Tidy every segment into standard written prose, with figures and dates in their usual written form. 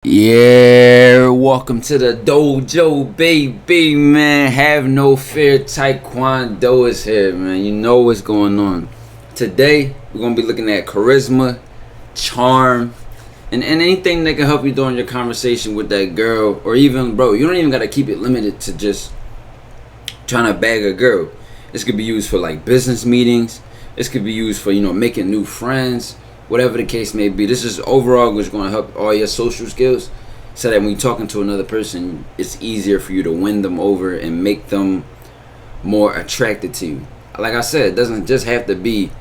Yeah, welcome to the dojo, baby, man. Have no fear, TyKwonDoe is here, man. You know what's going on. Today, we're going to be looking at charisma, charm, and anything that can help you during your conversation with that girl. Or even, bro, you don't even got to keep it limited to just trying to bag a girl. This could be used for, like, business meetings. This could be used for, making new friends. Whatever the case may be, this is overall just going to help all your social skills, so that when you're talking to another person, it's easier for you to win them over and make them more attracted to you. Like I said, it doesn't just have to be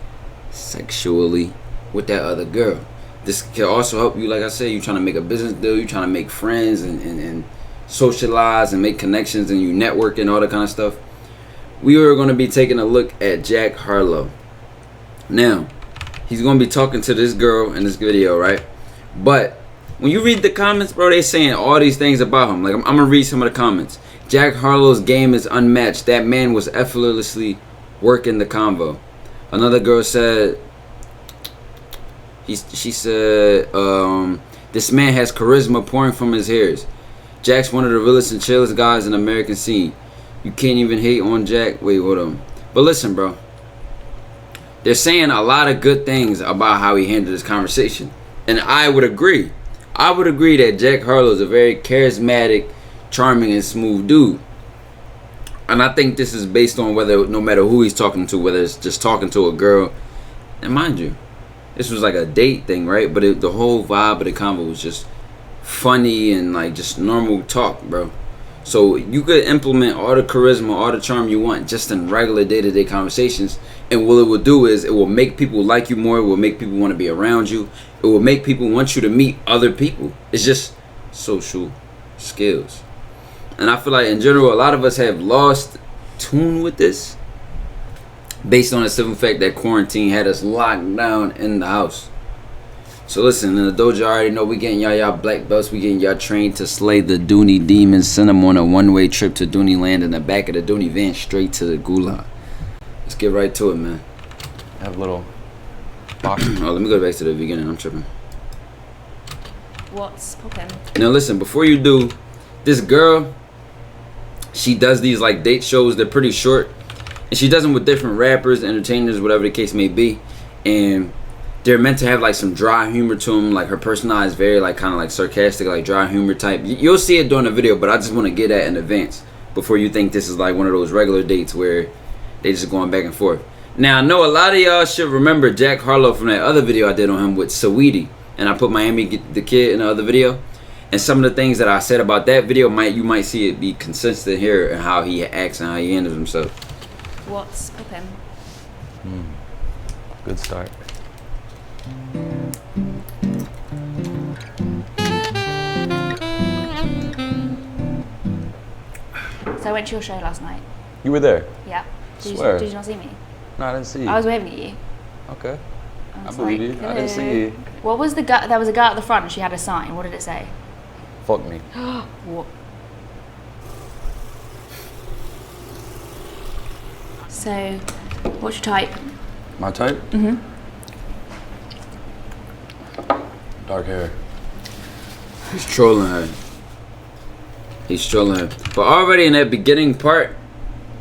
sexually with that other girl. This can also help you, like I said, you're trying to make a business deal, you're trying to make friends and socialize and make connections, and you network and all that kind of stuff. We are going to be taking a look at Jack Harlow. Now, he's going to be talking to this girl in this video, right? But when you read the comments, bro, they saying all these things about him. Like, I'm going to read some of the comments. Jack Harlow's game is unmatched. That man was effortlessly working the convo. Another girl said, she said, this man has charisma pouring from his hairs. Jack's one of the realest and chillest guys in the American scene. You can't even hate on Jack. Wait, hold on. But listen, bro. They're saying a lot of good things about how he handled this conversation. And I would agree. I would agree that Jack Harlow is a very charismatic, charming, and smooth dude. And I think this is based on no matter who he's talking to, whether it's just talking to a girl. And mind you, this was like a date thing, right? But the whole vibe of the convo was just funny and like just normal talk, bro. So you could implement all the charisma, all the charm you want just in regular day-to-day conversations. And what it will do is it will make people like you more. It will make people want to be around you. It will make people want you to meet other people. It's just social skills. And I feel like in general, a lot of us have lost tune with this based on the simple fact that quarantine had us locked down in the house. So listen, in the dojo, I already know we getting y'all black belts. We getting y'all trained to slay the Dooney demons. Send them on a one-way trip to Dooney Land in the back of the Dooney van straight to the gulag. Let's get right to it, man. I have a little box. Oh, let me go back to the beginning. I'm tripping. What's poppin'? Now listen, before you do, this girl, she does these like date shows. They're pretty short. And she does them with different rappers, entertainers, whatever the case may be. And they're meant to have like some dry humor to them. Like her personality is very like kind of like sarcastic, like dry humor type. You'll see it during the video, but I just want to get that in advance before you think this is like one of those regular dates where they just going back and forth. Now I know a lot of y'all should remember Jack Harlow from that other video I did on him with Saweetie, and I put Miami the Kid in the other video. And some of the things that I said about that video you might see it be consistent here and how he acts and how he handles himself. What's poppin'? Good start. So I went to your show last night. You were there? Yeah. Swear. Did you not see me? No, I didn't see you. I was waving at you. Okay. I was believe like, you. I didn't see you. What was the guy? There was a guy at the front and she had a sign. What did it say? Fuck me. What? So, what's your type? My type? Mm-hmm. Dark hair. He's trolling her. He's trolling her. But already in that beginning part,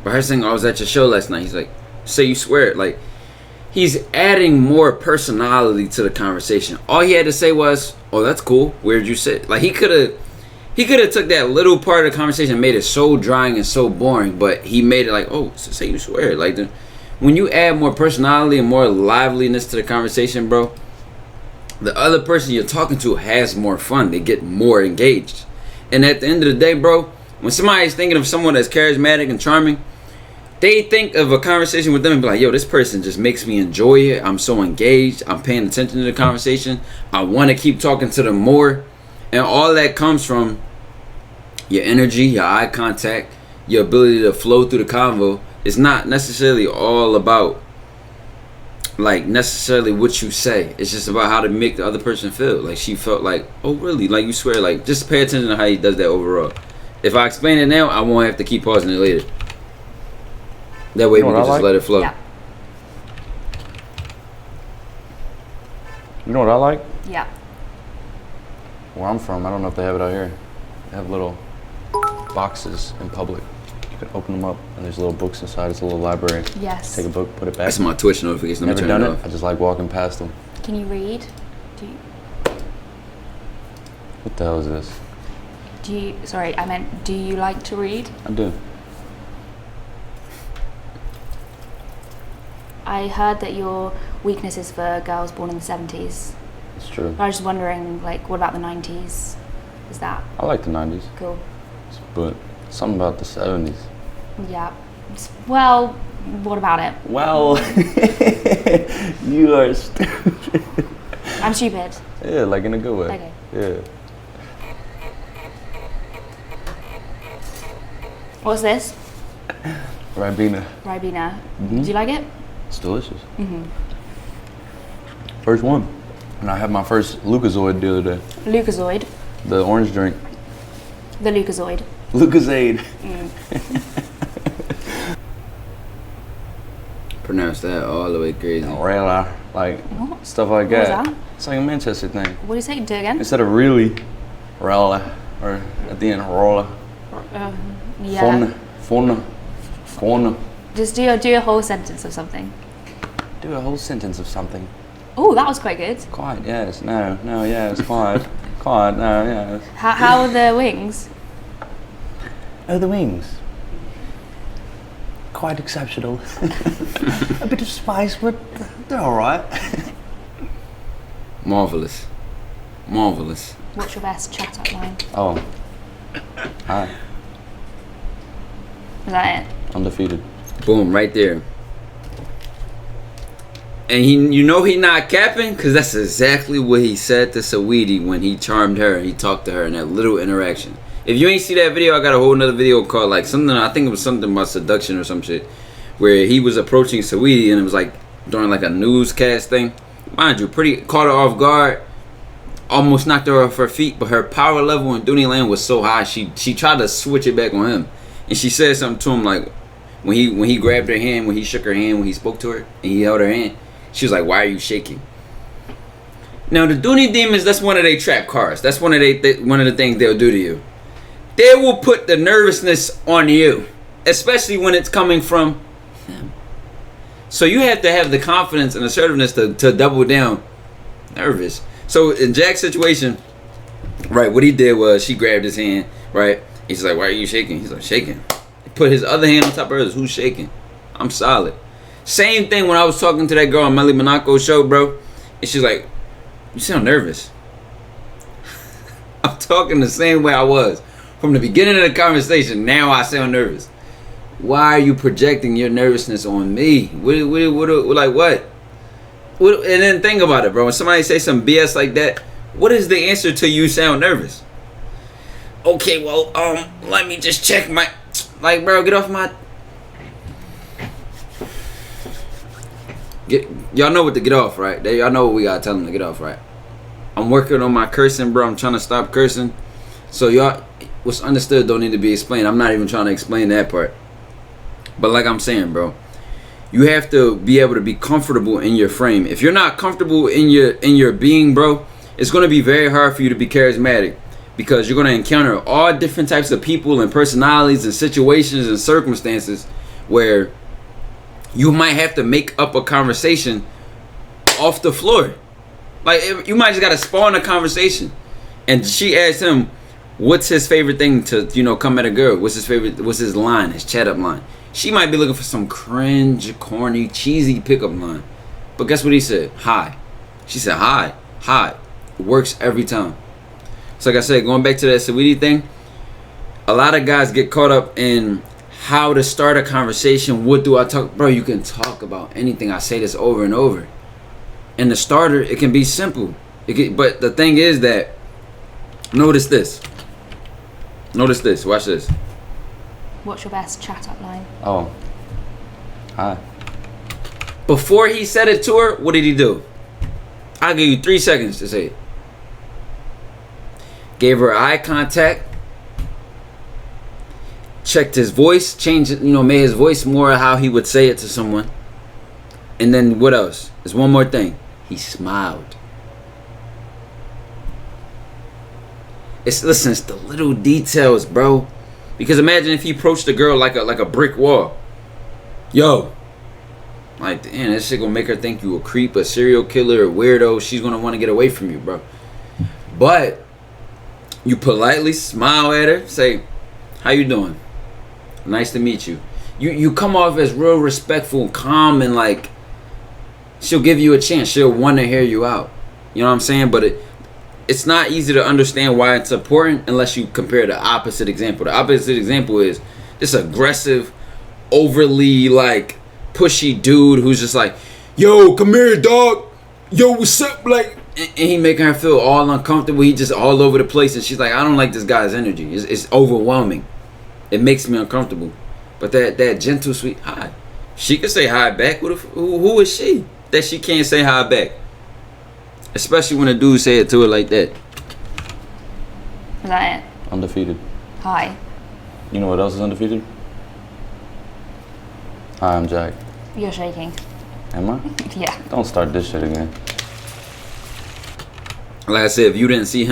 by her saying, I was at your show last night, he's like, say you swear it. Like, he's adding more personality to the conversation. All he had to say was, oh, that's cool. Where'd you sit? Like, he could have took that little part of the conversation and made it so drying and so boring, but he made it like, oh, so say you swear it. Like, when you add more personality and more liveliness to the conversation, bro, the other person you're talking to has more fun. They get more engaged. And at the end of the day, bro, when somebody's thinking of someone that's charismatic and charming, they think of a conversation with them and be like, yo, this person just makes me enjoy it. I'm so engaged. I'm paying attention to the conversation. I want to keep talking to them more. And all that comes from your energy, your eye contact, your ability to flow through the convo. It's not necessarily all about like necessarily what you say. It's just about how to make the other person feel. Like she felt like, oh really? Like you swear, like just pay attention to how he does that overall. If I explain it now, I won't have to keep pausing it later. That way we can just let it flow. Yeah. You know what I like? Yeah. where I'm from, I don't know if they have it out here. They have little boxes in public. You can open them up, and there's little books inside. It's a little library. Yes. Take a book, put it back. That's my Twitch notification. Let me Never turn done it it. off. I just like walking past them. Can you read? What the hell is this? Sorry, I meant, do you like to read? I do. I heard that your weakness is for girls born in the 70s. It's true. I was just wondering, like, what about the 90s? Is that I like the 90s, cool? but something about the 70s. Yeah. Well, what about it? Well, you are stupid. I'm stupid. Yeah, like in a good way. Okay. Yeah. What's this? Ribena. Ribena. Mhm. Do you like it? It's delicious. First one. And I had my first Lucozade the other day. Lucozade. The orange drink. The Lucozade. Lucozade. Pronounce that all the way crazy. Rela. Like What? stuff like What was that. that? It's like a Manchester thing. What do you say? Do it again? Instead of really, Rela. Or at the end, Rolla. Yeah. Fun. Just do a whole sentence of something. Do a whole sentence of something. Oh, that was quite good. Quiet, yes, no, yes, quiet. Quiet, no, yes. How are the wings? Oh, the wings. Quite exceptional. A bit of spice, but they're alright. Marvelous. Marvelous. What's your best chat up line? Oh. Hi. Is that it? Undefeated. Boom, right there. And he not capping, because that's exactly what he said to Saweetie when he charmed her. He talked to her in that little interaction. If you ain't see that video, I got a whole nother video called like something, I think it was something about seduction or some shit, where he was approaching Saweetie and it was like during like a newscast thing. Mind you, caught her off guard, almost knocked her off her feet, but her power level in Dooney Land was so high, she tried to switch it back on him. And she said something to him like, when he grabbed her hand, when he shook her hand, when he spoke to her, and he held her hand, she was like, "Why are you shaking?" Now the Dooney Demons, that's one of their trap cards. That's one of the things they'll do to you. They will put the nervousness on you, especially when it's coming from them. So you have to have the confidence and assertiveness to double down. Nervous. So in Jack's situation, right, what he did was she grabbed his hand, right? He's like, "Why are you shaking?" He's like, "Shaking." He put his other hand on top of hers. "Who's shaking?" "I'm solid." Same thing when I was talking to that girl on Melly Monaco's show, bro. And she's like, "You sound nervous." I'm talking the same way I was from the beginning of the conversation. Now I sound nervous. Why are you projecting your nervousness on me? What? And then think about it, bro. When somebody say some BS like that, what is the answer to you sound nervous? "Okay, well, let me just check my..." Like, bro, get off my... Y'all know what to get off, right? Y'all know what we gotta tell them to get off, right? I'm working on my cursing, bro. I'm trying to stop cursing. So y'all, what's understood don't need to be explained. I'm not even trying to explain that part. But like I'm saying, bro, you have to be able to be comfortable in your frame. If you're not comfortable in your being, bro, it's gonna be very hard for you to be charismatic, because you're gonna encounter all different types of people and personalities and situations and circumstances where you might have to make up a conversation off the floor. Like, you might just gotta spawn a conversation. And she asked him, what's his favorite thing to, come at a girl? What's his line, his chat up line? She might be looking for some cringe, corny, cheesy pickup line. But guess what he said? Hi. She said, hi. It works every time. So like I said, going back to that Saweetie thing, a lot of guys get caught up in how to start a conversation. What do I talk? Bro, you can talk about anything. I say this over and over. And the starter, it can be simple. But the thing is that, notice this. Watch this. What's your best chat up line? Oh. Hi. Before he said it to her, what did he do? I'll give you 3 seconds to say it. Gave her eye contact. Checked his voice, changed it, made his voice more how he would say it to someone. And then what else? There's one more thing. He smiled. It's the little details, bro. Because imagine if you approached the girl like a brick wall. Yo. Like, damn, that shit gonna make her think you a creep, a serial killer, a weirdo. She's gonna want to get away from you, bro. But you politely smile at her, say, "How you doing? Nice to meet you." You come off as real respectful and calm, and like she'll give you a chance. She'll want to hear you out. You know what I'm saying? But it's not easy to understand why it's important unless you compare the opposite example. The opposite example is this aggressive, overly like pushy dude who's just like, "Yo, come here, dog. Yo, what's up?" Like, and he making her feel all uncomfortable. He just all over the place, and she's like, "I don't like this guy's energy. It's overwhelming. It makes me uncomfortable." But that gentle, sweet hi, she can say hi back. Who is she that she can't say hi back? Especially when a dude say it to her like that. Is that it? Undefeated. Hi. You know what else is undefeated? Hi, I'm Jack. You're shaking. Am I? Yeah. Don't start this shit again. Like I said, if you didn't see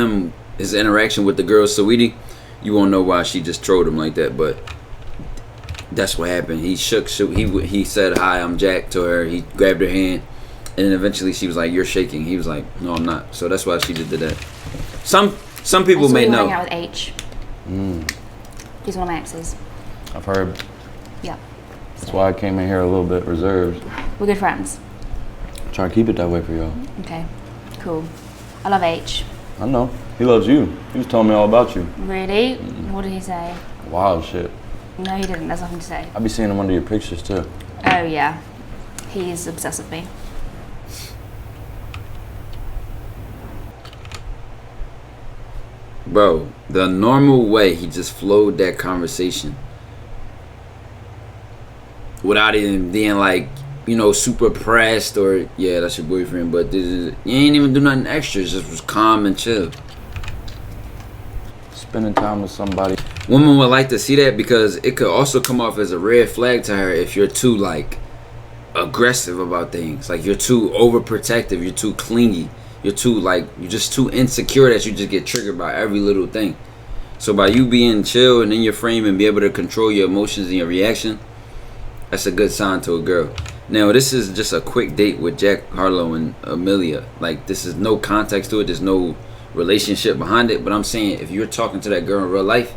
his interaction with the girl, Saweetie, you won't know why she just trolled him like that. But that's what happened. He shook. He said, "Hi, I'm Jack" to her. He grabbed her hand, and then eventually she was like, "You're shaking." He was like, "No, I'm not." So that's why she did that. Some people may know. I hang out with H. He's one of my exes. I've heard. Yeah. That's why I came in here a little bit reserved. We're good friends. Try to keep it that way for y'all. Okay. Cool. I love H. I know. He loves you. He was telling me all about you. Really? What did he say? Wild shit. No, he didn't. There's nothing to say. I be seeing him under your pictures too. Oh, yeah. He's obsessed with me. Bro, the normal way he just flowed that conversation without even being like, you know, super pressed or, yeah, that's your boyfriend, but you ain't even do nothing extra. It just was calm and chill. Spending time with somebody. Women would like to see that because it could also come off as a red flag to her if you're too like aggressive about things. Like you're too overprotective, you're too clingy, you're just too insecure that you just get triggered by every little thing. So by you being chill and in your frame and be able to control your emotions and your reaction, that's a good sign to a girl. Now this is just a quick date with Jack Harlow and Amelia. Like this is no context to it, there's no relationship behind it, but I'm saying if you're talking to that girl in real life,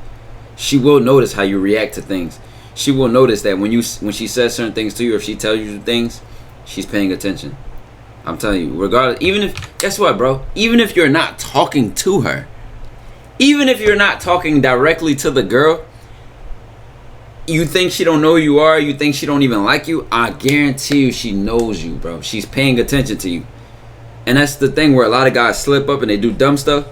she will notice how you react to things. She will notice that when she says certain things to you, or if she tells you things, she's paying attention. I'm telling you, regardless, even if, guess what, bro? Even if you're not talking to her, even if you're not talking directly to the girl, you think she don't know who you are, you think she don't even like you, I guarantee you she knows you, bro. She's paying attention to you. And that's the thing where a lot of guys slip up and they do dumb stuff.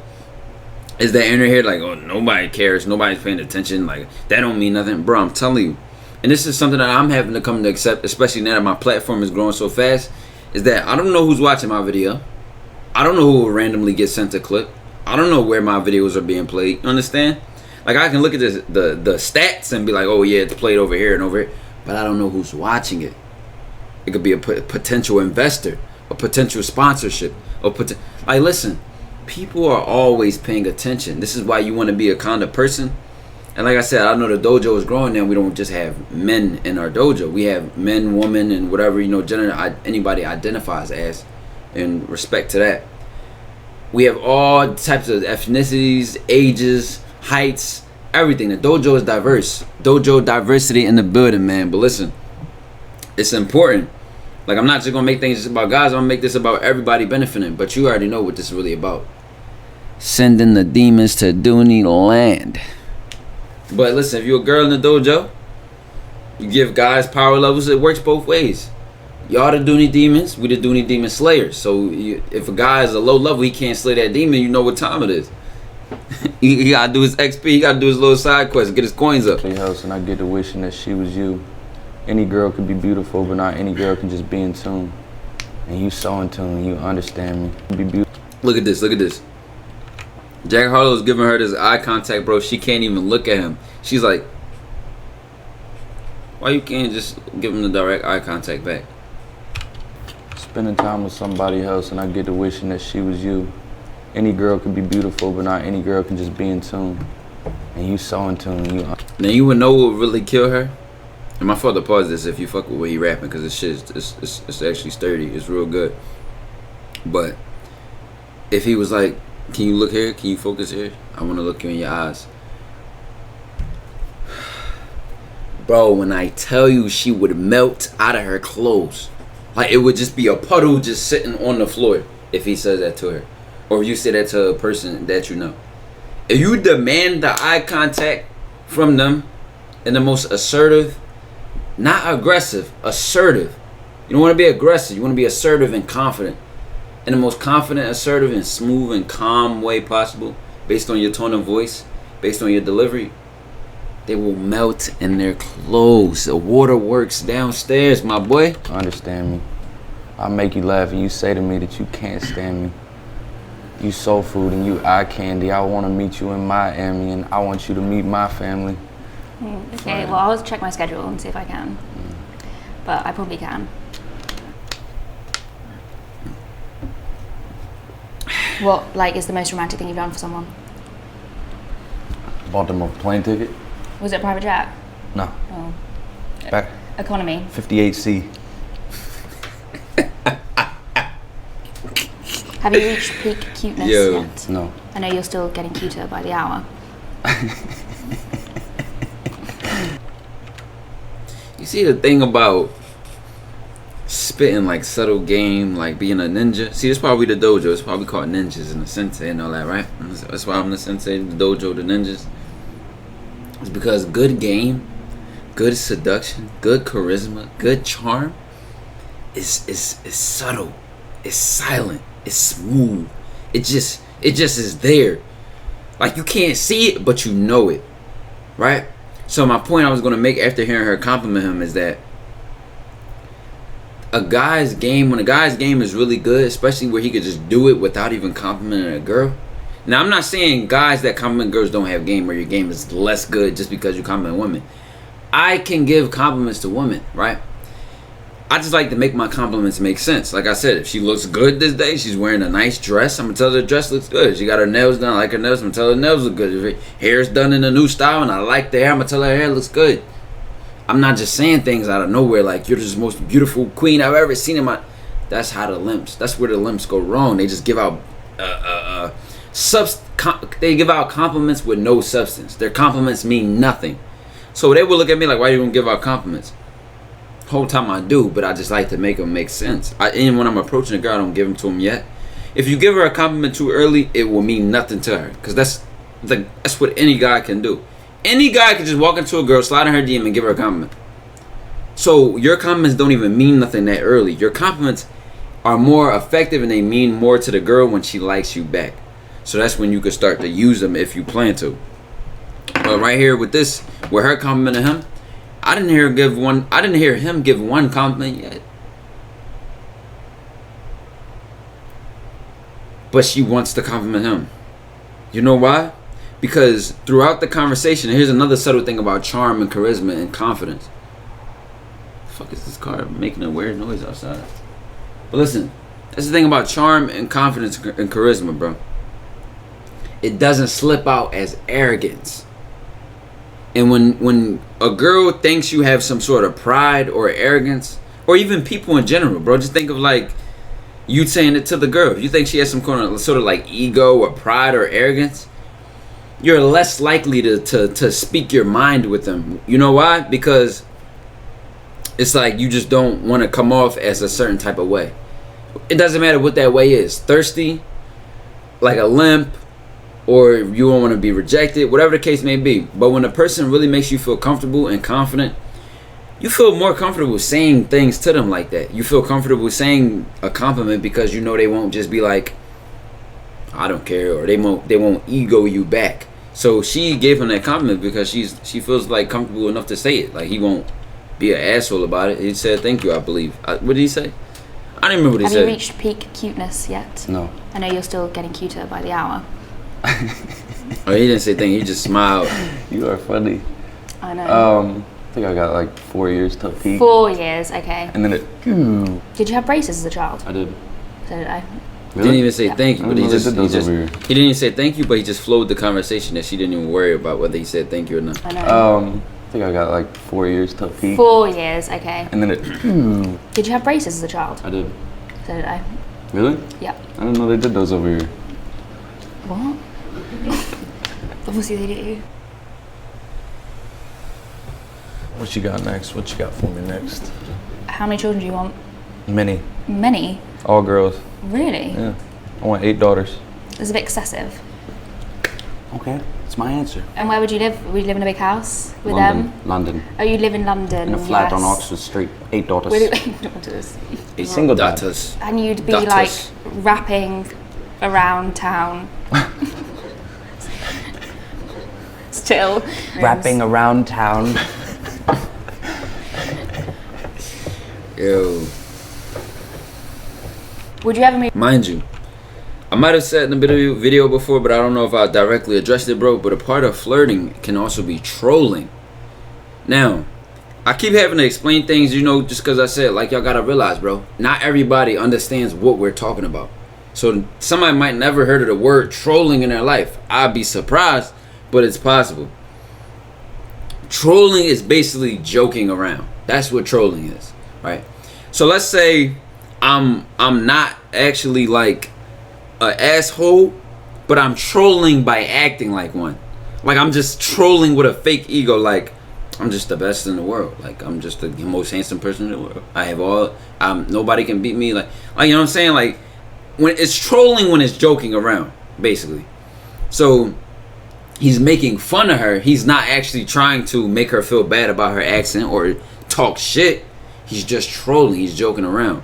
Is that in her head like, oh, nobody cares, nobody's paying attention, like that don't mean nothing, bro. I'm telling you, and this is something that I'm having to come to accept, especially now that my platform is growing so fast. Is that I don't know who's watching my video, I don't know who will randomly get sent a clip, I don't know where my videos are being played. You understand? Like I can look at the stats and be like, oh yeah, it's played over here and over here, but I don't know who's watching it. It could be a potential investor, a potential sponsorship, or like listen. People are always paying attention. This is why you want to be a kind of person. And like I said, I know the dojo is growing now. We don't just have men in our dojo. We have men, women, and whatever, you know, gender anybody identifies as, in respect to that. We have all types of ethnicities, ages, heights, everything. The dojo is diverse. Dojo diversity in the building, man. But listen, it's important. Like, I'm not just going to make things just about guys. I'm going to make this about everybody benefiting. But you already know what this is really about. Sending the demons to Dooney land. But listen, if you're a girl in the dojo, you give guys power levels. It works both ways. Y'all the Dooney demons. We the Dooney demon slayers. So if a guy is a low level, he can't slay that demon. You know what time it is. He got to do his XP. He got to do his little side quest. Get his coins up. House, and I get to wishing that she was you. Any girl could be beautiful, but not any girl can just be in tune. And you so in tune. You understand me. Be beautiful. Look at this. Look at this. Jack Harlow's giving her this eye contact, bro. She can't even look at him. She's like, why you can't just give him the direct eye contact back? Spending time with somebody else, and I get to wishing that she was you. Any girl could be beautiful, but not any girl can just be in tune. And you so in tune. Now you would know what would really kill her. And my fault to pause this if you fuck with what he rapping, because this shit it's actually sturdy. It's real good. But if he was like, can you look here? Can you focus here? I want to look you in your eyes. Bro, when I tell you, she would melt out of her clothes. Like, it would just be a puddle just sitting on the floor if he says that to her. Or if you say that to a person that you know. If you demand the eye contact from them in the most assertive, not aggressive, assertive. You don't want to be aggressive. You want to be assertive and confident. In the most confident, assertive, and smooth and calm way possible, based on your tone of voice, based on your delivery. They will melt in their clothes. The waterworks downstairs, my boy. Understand me. I'll make you laugh and you say to me that you can't stand me. You soul food and you eye candy. I want to meet you in Miami and I want you to meet my family. Okay, well, I'll check my schedule and see if I can. But I probably can. What, like, is the most romantic thing you've done for someone? Bought them a plane ticket? Was it a private jet? No. Oh. Back Economy? 58C. Have you reached peak cuteness yet? No. I know you're still getting cuter by the hour. You see the thing about spitting like subtle game, like being a ninja? See, it's probably the dojo. It's probably called ninjas and the sensei and all that, right? That's why I'm the sensei, the dojo, the ninjas. It's because good game, good seduction, good charisma, good charm is subtle. It's silent. It's smooth. It just is there. Like, you can't see it, but you know it, right? So my point I was gonna make after hearing her compliment him is that when a guy's game is really good, especially where he could just do it without even complimenting a girl. Now, I'm not saying guys that compliment girls don't have game or your game is less good just because you compliment women. I can give compliments to women, right? I just like to make my compliments make sense. Like I said, if she looks good this day, she's wearing a nice dress, I'm going to tell her the dress looks good. She got her nails done, I like her nails, I'm going to tell her the nails look good. If her hair's done in a new style and I like the hair, I'm going to tell her hair looks good. I'm not just saying things out of nowhere like, you're just the most beautiful queen I've ever seen in my... That's how the limps, that's where the limps go wrong. They just give out... they give out compliments with no substance. Their compliments mean nothing. So they will look at me like, why you don't give out compliments? Whole time I do, but I just like to make them make sense. And when I'm approaching a girl, I don't give them to them yet. If you give her a compliment too early, it will mean nothing to her, because that's what any guy can do. Any guy can just walk into a girl, slide in her DM, and give her a compliment. So your compliments don't even mean nothing that early. Your compliments are more effective and they mean more to the girl when she likes you back. So that's when you can start to use them if you plan to. But right here with this, with her complimenting him, I didn't hear him give one compliment yet. But she wants to compliment him. You know why? Because throughout the conversation, here's another subtle thing about charm and charisma and confidence. The fuck is this car making a weird noise outside? But listen, that's the thing about charm and confidence and charisma, bro. It doesn't slip out as arrogance. And when a girl thinks you have some sort of pride or arrogance, or even people in general, bro, just think of like you saying it to the girl. If you think she has some kind of sort of like ego or pride or arrogance, you're less likely to speak your mind with them. You know why? Because it's like you just don't want to come off as a certain type of way. It doesn't matter what that way is. Thirsty, like a limp, or you don't want to be rejected, whatever the case may be. But when a person really makes you feel comfortable and confident, you feel more comfortable saying things to them like that. You feel comfortable saying a compliment because you know they won't just be like, I don't care, or they won't ego you back. So she gave him that compliment because she feels like comfortable enough to say it. Like, he won't be an asshole about it. He said thank you, I believe. What did he say? I don't remember what he said. Have you reached peak cuteness yet? No. I know you're still getting cuter by the hour. Oh, he didn't say thank you, he just smiled. You are funny. I know. I think I got like 4 years to peak. 4 years, okay. And then it... Did you have braces as a child? I did. So did I. He didn't even say Yeah. thank you, but he I didn't know they did those over here. he didn't even say thank you, but he just flowed the conversation that she didn't even worry about whether he said thank you or not. I know. I think I got like 4 years to peak. 4 years, okay. And then it. Did you have braces as a child? I did. So did I. Really? Yeah. I didn't know they did those over here. What? Obviously they do. What you got next? What you got for me next? How many children do you want? Many. Many? All girls. Really? Yeah. I want 8 daughters. It's a bit excessive. Okay, that's my answer. And where would you live? Would you live in a big house with London. them? London. Oh, you live in London. In a flat on US. Oxford Street. 8 daughters. With 8 daughters. Single dad. daughters. And you'd be Daughters. like rapping around town. Still. Rapping around town. Yo. Would you ever move? Mind you, I might have said in the video before, but I don't know if I directly addressed it, bro. But a part of flirting can also be trolling. Now, I keep having to explain things, you know, just because I said, like, y'all gotta realize, bro, not everybody understands what we're talking about. So somebody might never heard of the word trolling in their life. I'd be surprised, but it's possible. Trolling is basically joking around. That's what trolling is, right? So let's say I'm not actually like an asshole, but I'm trolling by acting like one. Like I'm just trolling with a fake ego, like I'm just the best in the world. Like I'm just the most handsome person in the world. I have all nobody can beat me. Like you know what I'm saying? Like when it's trolling, when it's joking around, basically. So he's making fun of her. He's not actually trying to make her feel bad about her accent or talk shit. He's just trolling. He's joking around.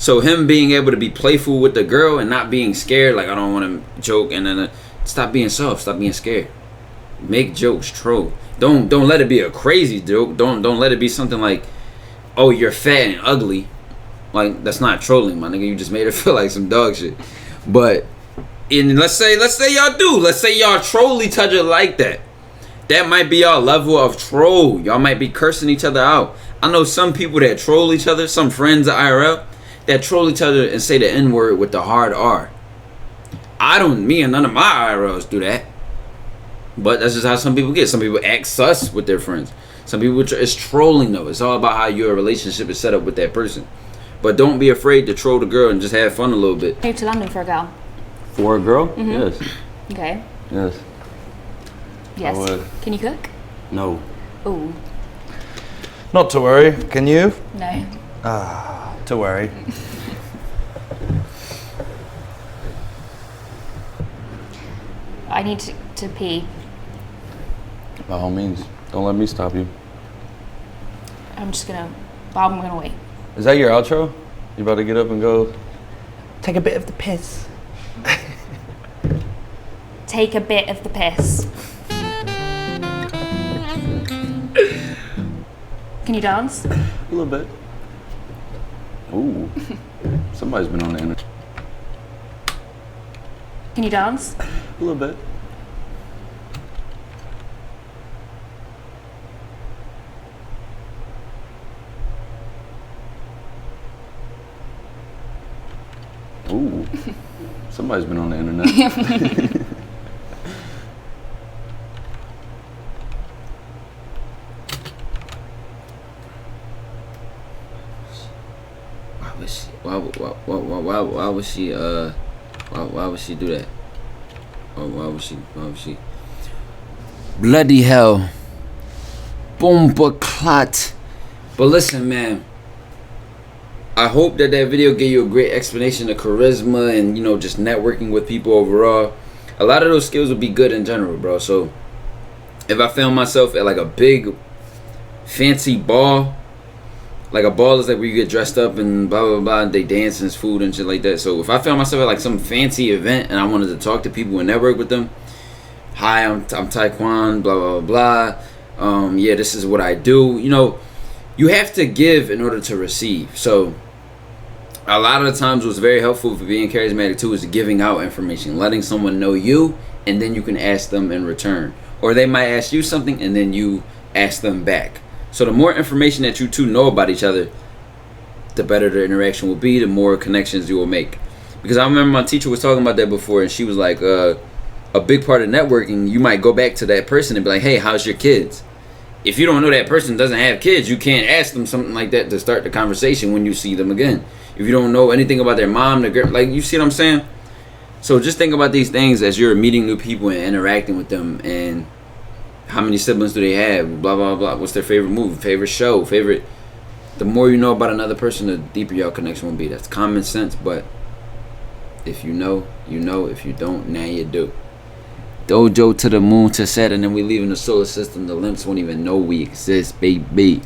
So him being able to be playful with the girl and not being scared, like I don't want to joke, and then stop being soft, stop being scared. Make jokes, troll. Don't let it be a crazy joke. Don't let it be something like, oh, you're fat and ugly. Like that's not trolling, my nigga. You just made her feel like some dog shit. But let's say y'all do. Let's say y'all troll each other like that. That might be y'all level of troll. Y'all might be cursing each other out. I know some people that troll each other, some friends at IRL, that troll each other and say the N-word with the hard R. Me and none of my IRLs do that. But that's just how some people get. Some people act sus with their friends. Some people, it's trolling though. It's all about how your relationship is set up with that person. But don't be afraid to troll the girl and just have fun a little bit. Move to London for a girl. For a girl? Yes. Okay. Yes. Yes. I would. Can you cook? No. Ooh. Not to worry. Can you? No. To worry. I need to pee. By all means. Don't let me stop you. I'm gonna wait. Is that your outro? You about to get up and go take a bit of the piss? Take a bit of the piss. Can you dance? A little bit. Ooh. Somebody's been on the internet. Can you dance? A little bit. Ooh. Somebody's been on the internet. Why would she do that? Why would she? Bloody hell. Bomba clot. But listen, man. I hope that video gave you a great explanation of charisma and, you know, just networking with people overall. A lot of those skills would be good in general, bro. So if I found myself at like a big fancy ball, like a ball is like where you get dressed up and blah blah blah and they dance and it's food and shit like that. So if I found myself at like some fancy event and I wanted to talk to people and network with them, hi, I'm TyKwonDoe, blah blah blah. Yeah, this is what I do. You know, you have to give in order to receive. So a lot of the times what's very helpful for being charismatic too is giving out information, letting someone know you, and then you can ask them in return. Or they might ask you something and then you ask them back. So the more information that you two know about each other, the better the interaction will be, the more connections you will make. Because I remember my teacher was talking about that before, and she was like, a big part of networking, you might go back to that person and be like, hey, how's your kids? If you don't know that person doesn't have kids, you can't ask them something like that to start the conversation when you see them again. If you don't know anything about their mom, the girl, like, you see what I'm saying? So just think about these things as you're meeting new people and interacting with them, and how many siblings do they have, blah, blah, blah. What's their favorite movie, favorite show, favorite... The more you know about another person, the deeper your connection will be. That's common sense, but if you know, you know. If you don't, now you do. Dojo to the moon to Saturn, and we leave in the solar system. The limps won't even know we exist, baby.